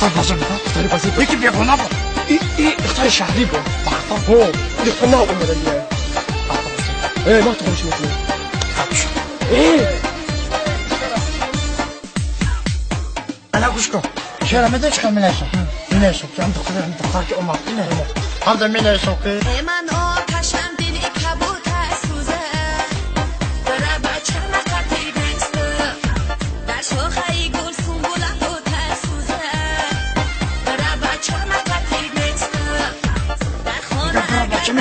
بازار اختار بازی یکی بیگانه بود اختار شهری بود اختار دیگه نه اومده دیگه ما تو خوش میکنیم انا گوش کن چرا میدونی چکار مینشم که هم دختر که اومد اینه هم در مینشم که من آتشم دلی کبوت سوزه برای بچه مقتی دسته در شاخه گل سنبوله بود سوزه برای بچه مقتی دسته در خانه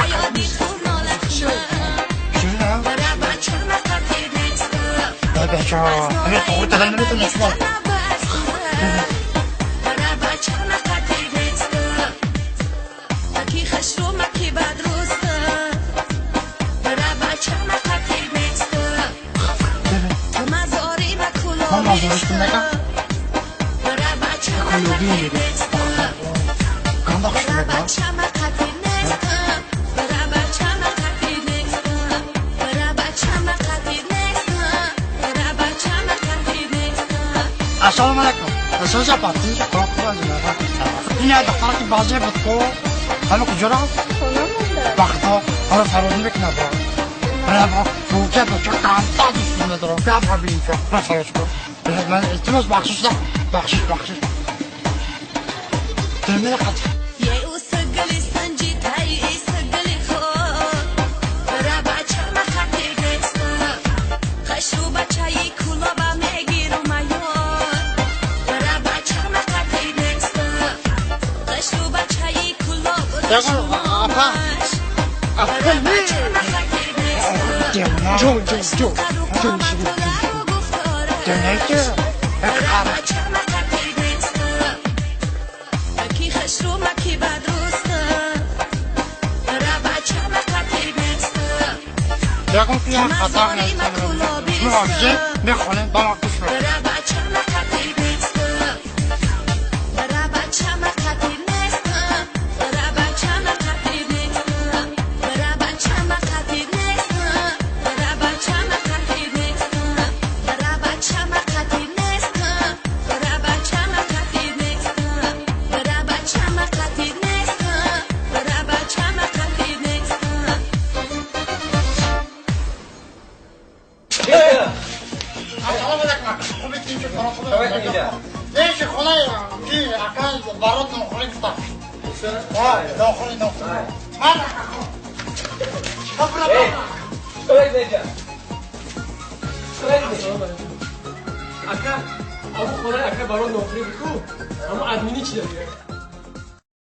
یادی خون ناله خونه برای بچه مقتی دسته بچه ها همه خوب دادن نمیتونه شما برای بچه مقتی دسته مکی خشرو مکی بد روسته برای بچه مقتی دسته تو مزاری و کلوبی دسته برای بچه مقتی دسته برای بچه مقتی دسته برای بچه مقتی دسته برای بچه مقتی دسته برای بچه مقتی دسته السلام علیکم احساس پاتی کلاق بازی این دختر که بازی بود کو همه کجا رفت وقتا حالا فرازی بکنه برای روکت و چه کانتا دوست ندارم بیا ببینیم چه فرازی کن من التماس بخشش ترمینه قد یه او سگلی سنجی تایی سگلی خود برای بچه مقتی دسته خشرو بچهی کلوبا میگیرو میاد برای بچه مقتی دسته خشرو بچهی کلوب دشماش برای بچه مقتی دسته جون برای بچه مقتی دسته مکی خشرو مکی بد روسته برای بچه مقتی دسته یکم توی خطا نستم مواجه میخونیم با ما کش رو برای بچه مقتی دسته برای بچه مقتی دسته برای بچه مقتی دسته برای بچه مقتی دسته برای بچه مقتی دسته برای بچه مقتی دسته برای بچه مقتی دسته برای بچه مقتی دسته برای بچه مقتی دسته السلام علیکم خوبی تیم که فرا خوبه نیش خونه کی اکان برات نخوری کتا نخوری من اکا ابو خونه اکا برای نوکری بکو اما ادمینی چی داری؟